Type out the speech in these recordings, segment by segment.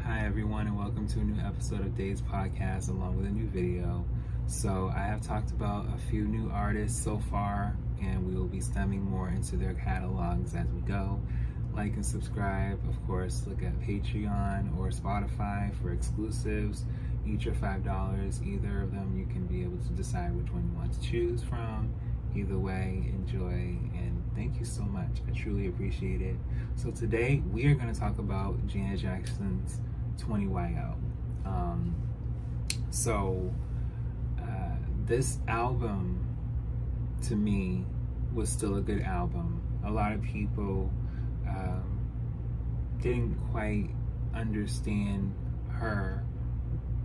Hi everyone, and welcome to a new episode of Dave's Podcast along with a new video. So I have talked about a few new artists so far, and we will be stemming more into their catalogs as we go. Like and subscribe. Of course, look at Patreon or Spotify for exclusives. Each are $5. Either of them you can be able to decide which one you want to choose from. Either way, enjoy, and thank you so much. I truly appreciate it. So today we are going to talk about Janet Jackson's 20YO. This album, to me, was still a good album. A lot of people didn't quite understand her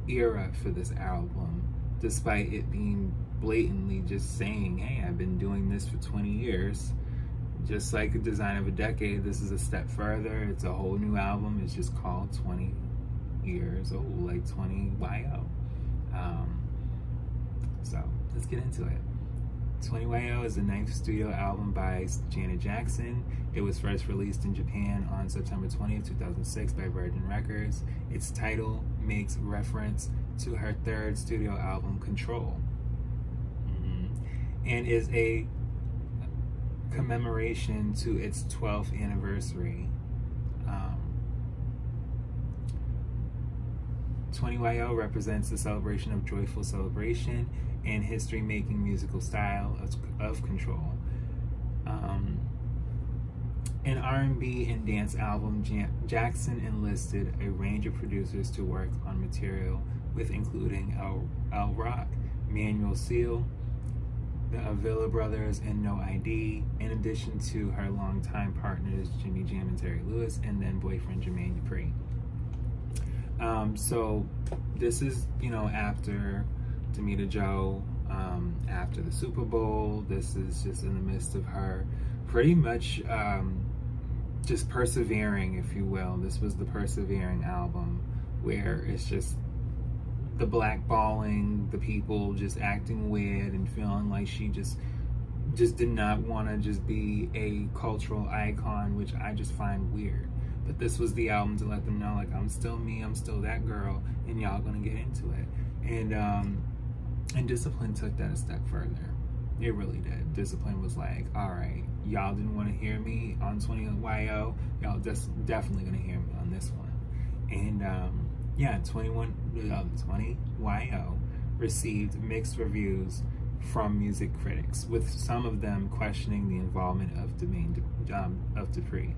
era for this album, despite it being blatantly just saying, hey, I've been doing this for 20 years. Just like a Design of a Decade, this is a step further. It's a whole new album. It's just called 20 years old, like 20YO. So let's get into it. 20YO is the 9th studio album by Janet Jackson. It was first released in Japan on September 20th, 2006 by Virgin Records. Its title makes reference to her 3rd studio album, Control, and is a commemoration to its 12th anniversary. 20YO represents the celebration of joyful celebration and history-making musical style of Control. An R&B and dance album, Jackson enlisted a range of producers to work on material with including L Rock, Manuel Seal, the Avila Brothers, and No ID, in addition to her longtime partners Jimmy Jam and Terry Lewis, and then boyfriend Jermaine Dupri. So this is, after Damita Jo, after the Super Bowl. This is just in the midst of her pretty much just persevering, if you will. This was the persevering album, where it's just the blackballing, the people just acting weird and feeling like she just did not want to just be a cultural icon, which I just find weird. But this was the album to let them know, like, I'm still me, I'm still that girl, and y'all gonna get into it. And Discipline took that a step further. It really did. Discipline was like, all right, y'all didn't want to hear me on 20YO, y'all definitely gonna hear me on this one. And 20YO received mixed reviews from music critics, with some of them questioning the involvement of Dupri.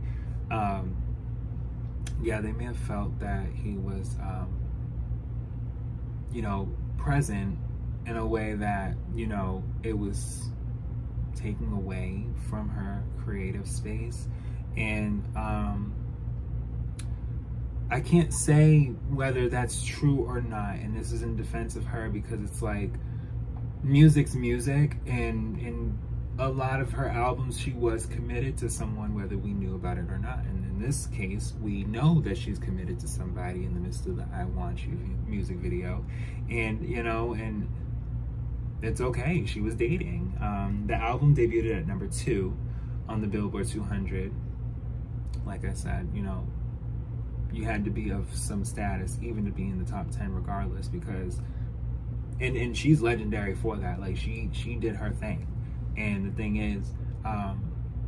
They may have felt that he was, present in a way that, it was taking away from her creative space. And I can't say whether that's true or not, and this is in defense of her, because it's like, music's music, and in a lot of her albums she was committed to someone, whether we knew about it or not. And in this case, we know that she's committed to somebody in the midst of the I Want You music video. And and it's okay, she was dating. The album debuted at number 2 on the Billboard 200. Like I said, you had to be of some status even to be in the top 10 regardless, because and she's legendary for that. Like, she did her thing. And the thing is,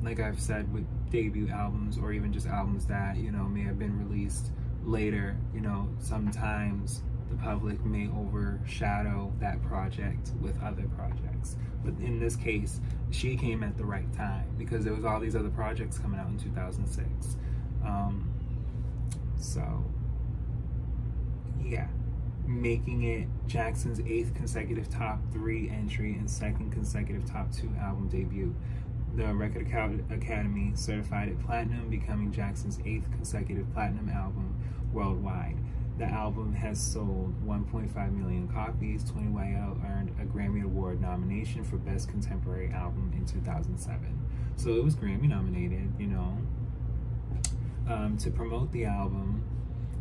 like I've said with debut albums, or even just albums that, may have been released later, sometimes the public may overshadow that project with other projects. But in this case, she came at the right time, because there was all these other projects coming out in 2006. Making it Jackson's 8th consecutive top 3 entry and 2nd consecutive top 2 album debut. The Record Academy certified it platinum, becoming Jackson's 8th consecutive platinum album worldwide. The album has sold 1.5 million copies. 20YO earned a Grammy Award nomination for Best Contemporary Album in 2007. So it was Grammy nominated, To promote the album,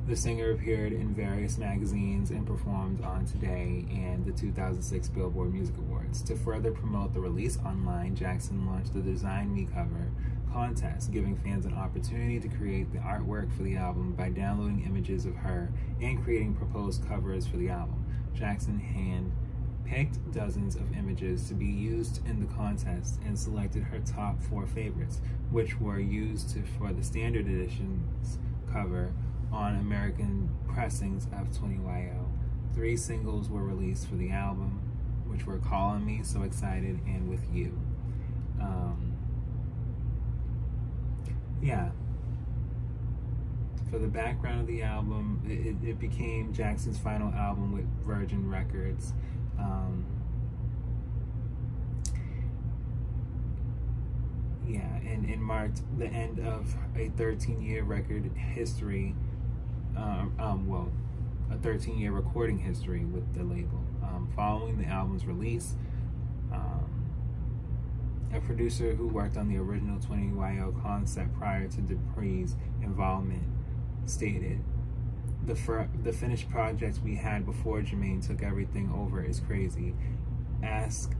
the singer appeared in various magazines and performed on Today and the 2006 Billboard Music Awards. To further promote the release online, Jackson launched the Design Me cover contest, giving fans an opportunity to create the artwork for the album by downloading images of her and creating proposed covers for the album. Jackson hand-picked dozens of images to be used in the contest and selected her top 4 favorites, which were used for the standard edition's cover on American pressings of 20YO. 3 singles were released for the album, which were Calling Me, So Excited, and With You. Yeah. For the background of the album, it became Jackson's final album with Virgin Records. And it marked the end of a 13-year record history, a 13-year recording history with the label. Following the album's release, a producer who worked on the original 20YO concept prior to Dupree's involvement stated, the finished project we had before Jermaine took everything over is crazy. Ask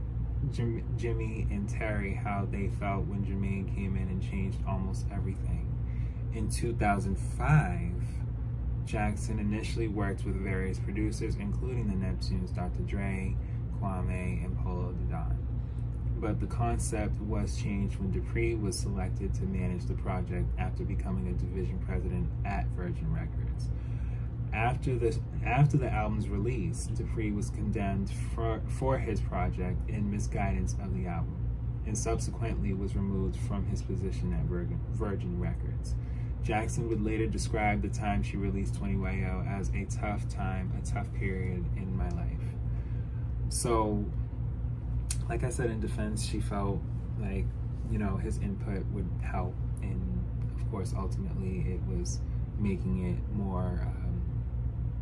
Jimmy and Terry how they felt when Jermaine came in and changed almost everything. In 2005, Jackson initially worked with various producers, including the Neptunes, Dr. Dre, Kwame, and Polo the Don. But the concept was changed when Dupree was selected to manage the project after becoming a division president at Virgin Records. After the album's release, Dupree was condemned for his project and misguidance of the album, and subsequently was removed from his position at Virgin Records. Jackson would later describe the time she released 20YO as a tough time, a tough period in my life. So, like I said, in defense, she felt like, his input would help, and of course, ultimately, it was making it more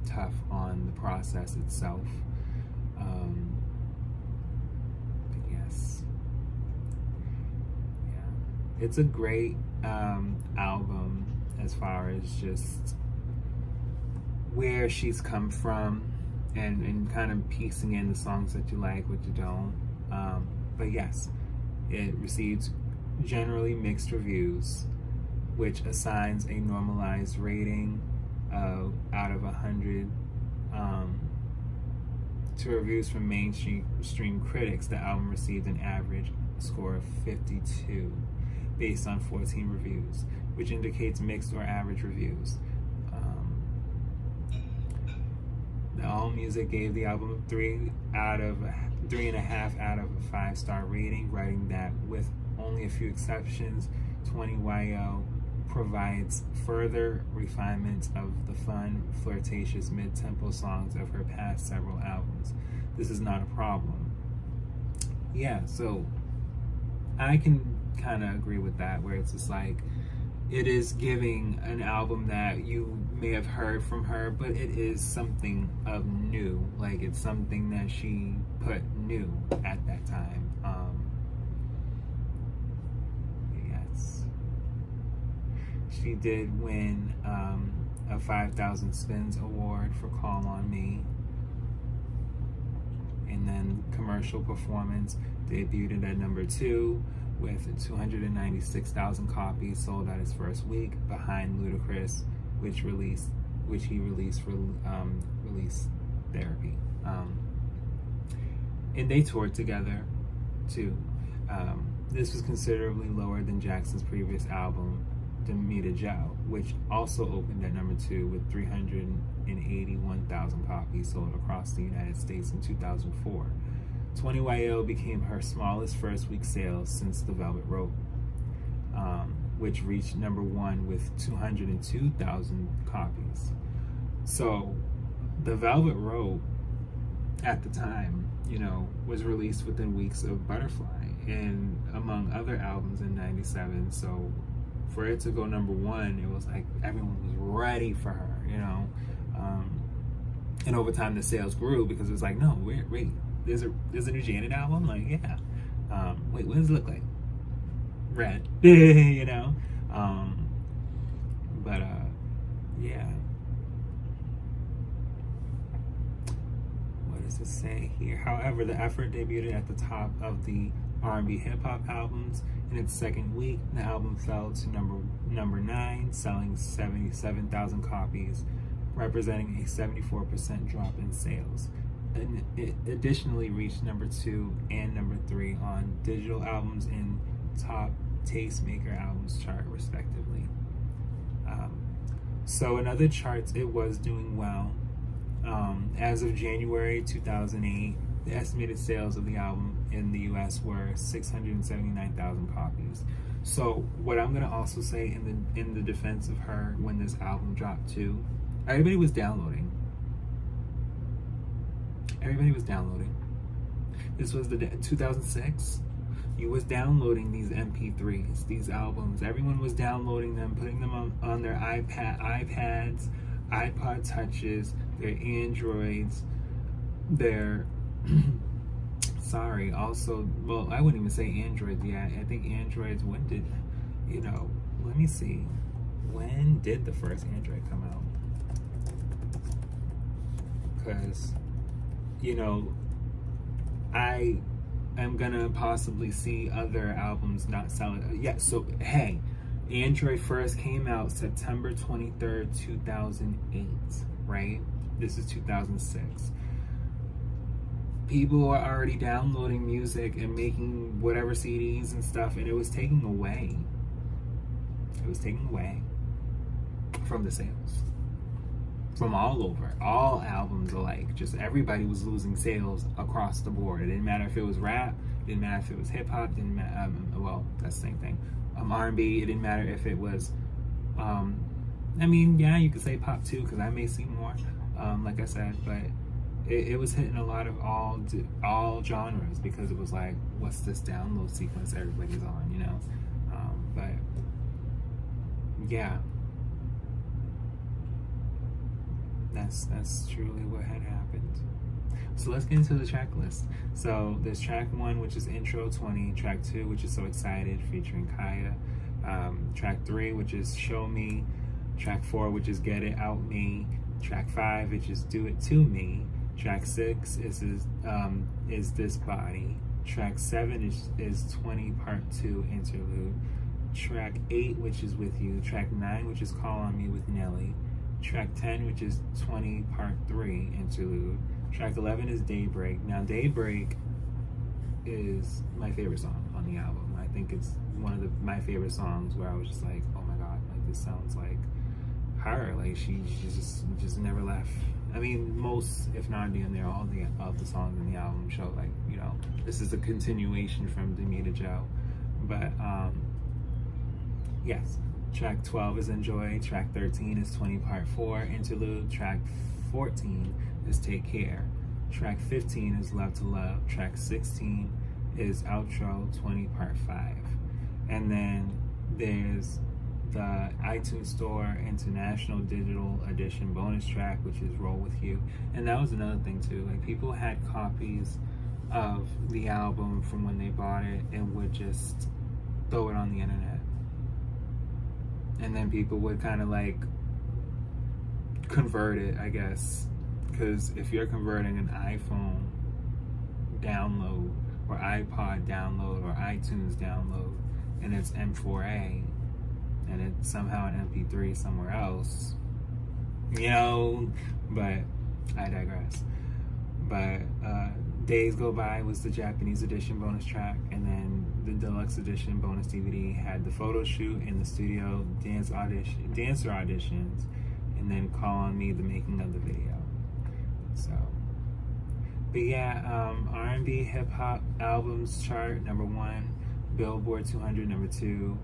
tough on the process itself. But yes, yeah, it's a great album as far as just where she's come from and kind of piecing in the songs that you like, what you don't. But yes, it received generally mixed reviews, which assigns a normalized rating of out of 100 to reviews from mainstream critics. The album received an average score of 52 based on 14 reviews, which indicates mixed or average reviews. The AllMusic gave the album 3.5 out of a 5-star rating, writing that with only a few exceptions, 20YO provides further refinements of the fun, flirtatious, mid-tempo songs of her past several albums. This is not a problem. Yeah, so I can kind of agree with that, where it's just like, it is giving an album that you may have heard from her, but it is something of new. Like, it's something that she put new at that time. Yes. She did win a 5,000 Spins award for Call on Me. And then Commercial Performance debuted at number 2 with 296,000 copies sold out its first week, behind Ludacris, which he released for Release Therapy. And they toured together too. This was considerably lower than Jackson's previous album, Damita Jo, which also opened at number 2 with 381,000 copies sold across the United States in 2004. 20YO became her smallest first week sales since The Velvet Rope, which reached number 1 with 202,000 copies. So The Velvet Rope at the time, was released within weeks of Butterfly and among other albums in '97. So for it to go number 1, it was like everyone was ready for her, and over time the sales grew because it was like, no, wait, there's a new Janet album? Like, yeah. Wait, what does it look like? Red. Yeah. What does it say here? However, the effort debuted at the top of the R&B hip hop albums. In its second week, the album fell to number 9, selling 77,000 copies, representing a 74% drop in sales. And it additionally reached number 2 and number 3 on digital albums and top tastemaker albums chart, respectively. So in other charts, it was doing well. As of January 2008, the estimated sales of the album in the US were 679,000 copies. So what I'm gonna also say in the defense of her, when this album dropped too, everybody was downloading. Everybody was downloading. This was the 2006. You was downloading these MP3s, these albums. Everyone was downloading them, putting them on their iPads, iPod touches, their Androids, their sorry, also, well, I wouldn't even say Androids yet. I think Androids, when did, let me see. When did the first Android come out? Because, I am gonna possibly see other albums not selling. Yeah, so, hey, Android first came out September 23rd, 2008, right? This is 2006. People are already downloading music and making whatever CDs and stuff, and it was taking away. It was taking away from the sales. From all over. All albums alike. Just everybody was losing sales across the board. It didn't matter if it was rap, it didn't matter if it was hip hop, didn't matter, well, that's the same thing. R&B, it didn't matter if it was, yeah, you could say pop too, because I may see more, like I said, but it was hitting a lot of all genres, because it was like, what's this download sequence everybody's on, but yeah, that's truly what had happened. So let's get into the track list. So there's track 1, which is Intro 20, track 2, which is So Excited, featuring Kaya, track 3, which is Show Me, track 4, which is Get It Out Me, track 5, which is Do It To Me, track 6 is This Body, track 7 is 20 Part 2 Interlude, track 8, which is With You, track 9, which is Call On Me with Nelly, track 10, which is 20 Part 3 Interlude, track 11 is Daybreak. Now, Daybreak is my favorite song on the album. I think it's one of my favorite songs where I was just like, oh my god, like this sounds like her. Like she just never left. I mean, most, if not damn near all of the songs in the album show like, this is a continuation from Damita Jo. But yes, track 12 is Enjoy, track 13 is 20 Part 4 Interlude, track 14 is Take Care, track 15 is Love to Love, track 16 is Outro 20 Part 5, and then there's the iTunes Store International Digital Edition bonus track, which is Roll With You. And that was another thing too, like people had copies of the album from when they bought it and would just throw it on the internet, and then people would kind of like convert it, I guess, because if you're converting an iPhone download or iPod download or iTunes download and it's M4A and it's somehow an MP3 somewhere else, but I digress. But Days Go By was the Japanese edition bonus track, and then the deluxe edition bonus DVD had the photo shoot in the studio, dancer auditions, and then Call On Me, the making of the video. So, but yeah, R&B hip hop albums chart number 1, Billboard 200 number 2.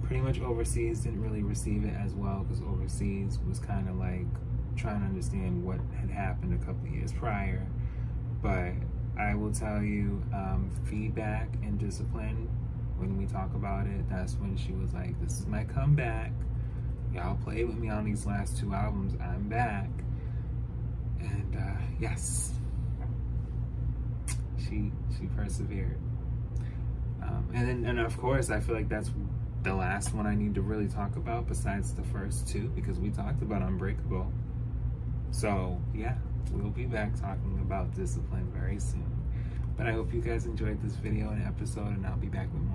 Pretty much overseas didn't really receive it as well, because overseas was kind of like trying to understand what had happened a couple of years prior. But I will tell you, Feedback and Discipline, when we talk about it, that's when she was like, this is my comeback. Y'all played with me on these last 2 albums. I'm back. And yes, she persevered. And of course, I feel like that's the last one I need to really talk about besides the first 2, because we talked about Unbreakable. So yeah, we'll be back talking about Discipline very soon. But I hope you guys enjoyed this video and episode, and I'll be back with more.